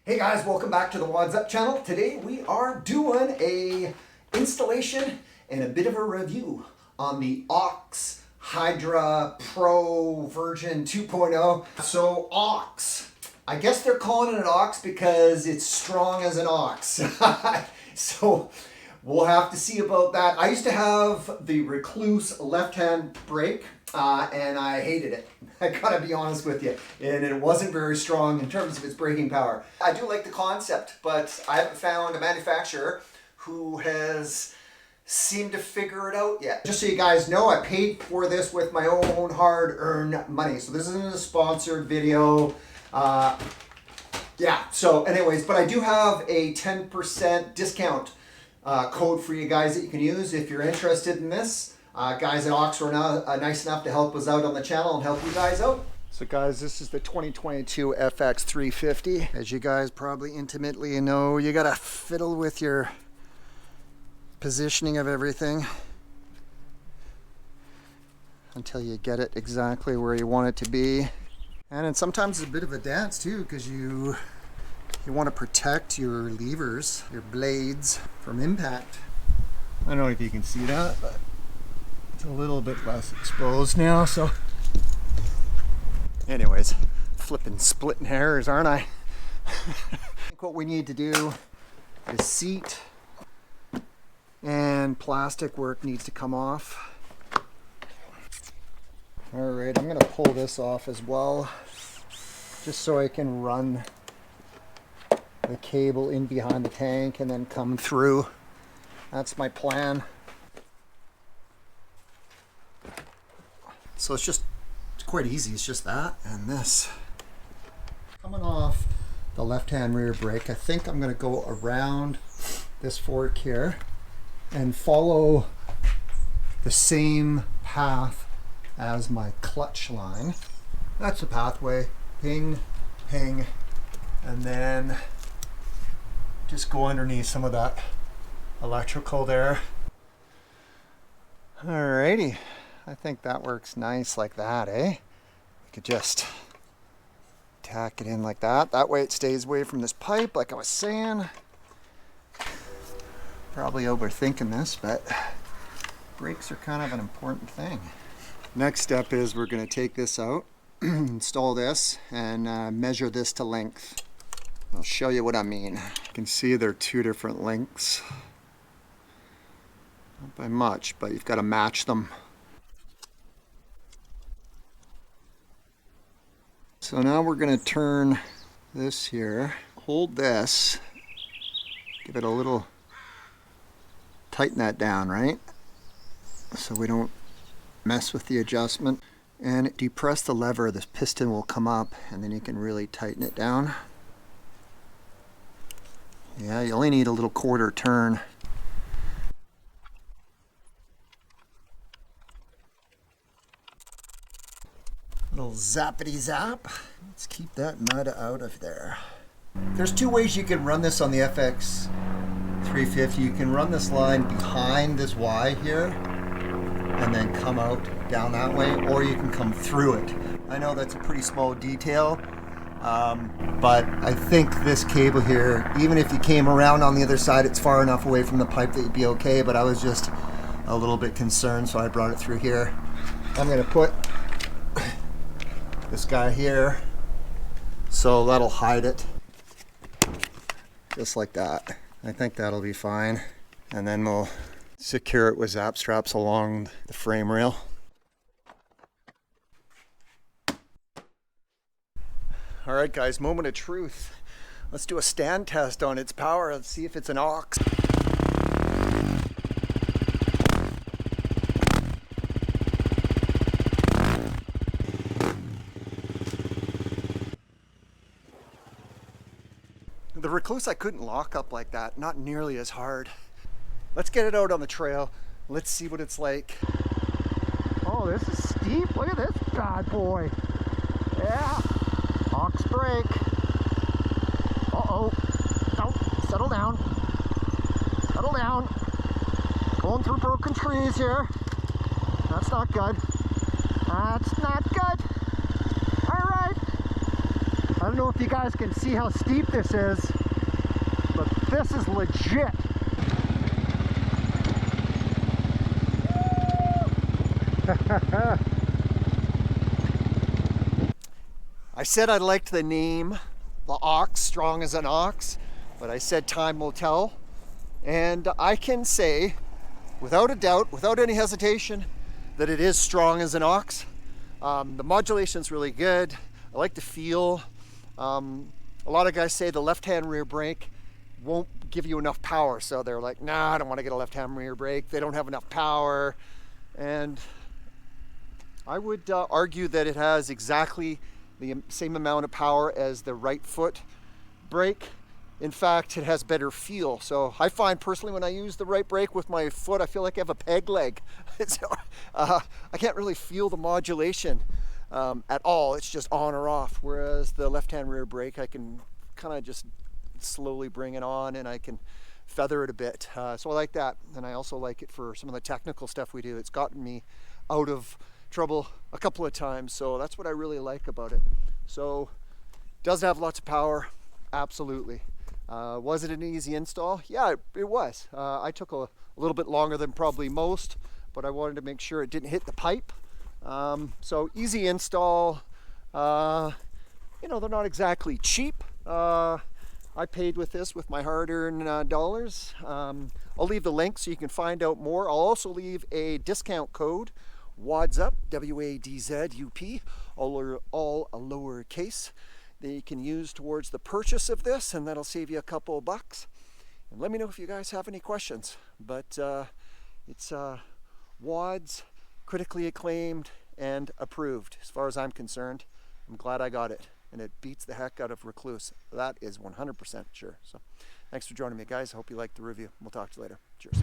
Hey guys, welcome back to the WADZ channel. Today we are doing a installation and a bit of a review on the OX HYDRA Pro version 2.0. So OX, I guess they're calling it an OX because it's strong as an ox. So we'll have to see about that. I used to have the REKLUSE left-hand brake and I hated it. I gotta be honest with you. And it wasn't very strong in terms of its braking power. I do like the concept, but I haven't found a manufacturer who has seemed to figure it out yet. Just so you guys know, I paid for this with my own hard-earned money. So this isn't a sponsored video. Yeah, so anyways, but I do have a 10% discount code for you guys that you can use if you're interested in this. Guys at OX were now nice enough to help us out on the channel and help you guys out. So guys, this is the 2022 FX350. As you guys probably intimately know, you gotta fiddle with your positioning of everything until you get it exactly where you want it to be. And then sometimes it's a bit of a dance too, because you want to protect your levers, your blades from impact. I don't know if you can see that, but it's a little bit less exposed now. So anyways, flipping splitting hairs, aren't I? I think what we need to do is seat and plastic work needs to come off. All right, I'm gonna pull this off as well, just so I can run the cable in behind the tank and then come through. That's my plan. So it's quite easy. It's just that and this. Coming off the left-hand rear brake, I think I'm gonna go around this fork here and follow the same path as my clutch line. That's the pathway. Ping, ping, and then just go underneath some of that electrical there. Alrighty, I think that works nice like that, eh? We could just tack it in like that. That way it stays away from this pipe, like I was saying. Probably overthinking this, but brakes are kind of an important thing. Next step is we're going to take this out, install this, and measure this to length. I'll show you what I mean. You can see they're two different lengths. Not by much, but you've got to match them. So now we're going to turn this here, hold this, give it a little, tighten that down, right? So we don't mess with the adjustment. And depress the lever, this piston will come up and then you can really tighten it down. Yeah, you only need a little quarter turn. Little zappity zap. Let's keep that mud out of there. There's two ways you can run this on the FX350. You can run this line behind this Y here and then come out down that way, or you can come through it. I know that's a pretty small detail, but I think this cable here, even if you came around on the other side, it's far enough away from the pipe that you'd be okay, but I was just a little bit concerned, so I brought it through here. I'm gonna put this guy here, so that'll hide it, just like that. I think that'll be fine, and then we'll secure it with zap straps along the frame rail. All right guys, moment of truth. Let's do a stand test on its power. Let's see if it's an OX. The REKLUSE I couldn't lock up like that, not nearly as hard. Let's get it out on the trail. Let's see what it's like. Oh, this is steep. Look at this bad boy. Yeah. OX brake. Uh-oh. No, settle down. Settle down. Going through broken trees here. That's not good. That's not good. All right. I don't know if you guys can see how steep this is, but this is legit. I said I liked the name, the OX, strong as an ox, but I said time will tell. And I can say, without a doubt, without any hesitation, that it is strong as an ox. The modulation's really good. I like the feel. A lot of guys say the left-hand rear brake won't give you enough power, so they're like, nah, I don't want to get a left-hand rear brake. They don't have enough power. And I would argue that it has exactly the same amount of power as the right foot brake. In fact, it has better feel. So I find personally when I use the right brake with my foot, I feel like I have a peg leg. So, I can't really feel the modulation at all. It's just on or off. Whereas the left-hand rear brake, I can kind of just slowly bring it on and I can feather it a bit. So I like that. And I also like it for some of the technical stuff we do. It's gotten me out of trouble a couple of times. So that's what I really like about it. So does it have lots of power? Absolutely. Was it an easy install? Yeah, it was. I took a little bit longer than probably most, but I wanted to make sure it didn't hit the pipe. So easy install. You know, they're not exactly cheap. I paid with this with my hard-earned dollars. I'll leave the link so you can find out more. I'll also leave a discount code, WADZ, W-A-D-Z-U-P, all a lowercase, that you can use towards the purchase of this, and that'll save you a couple of bucks. And let me know if you guys have any questions. But it's WADZ, critically acclaimed and approved as far as I'm concerned. I'm glad I got it, and it beats the heck out of REKLUSE. That is 100% sure. So thanks for joining me, guys. I hope you liked the review. We'll talk to you later. Cheers.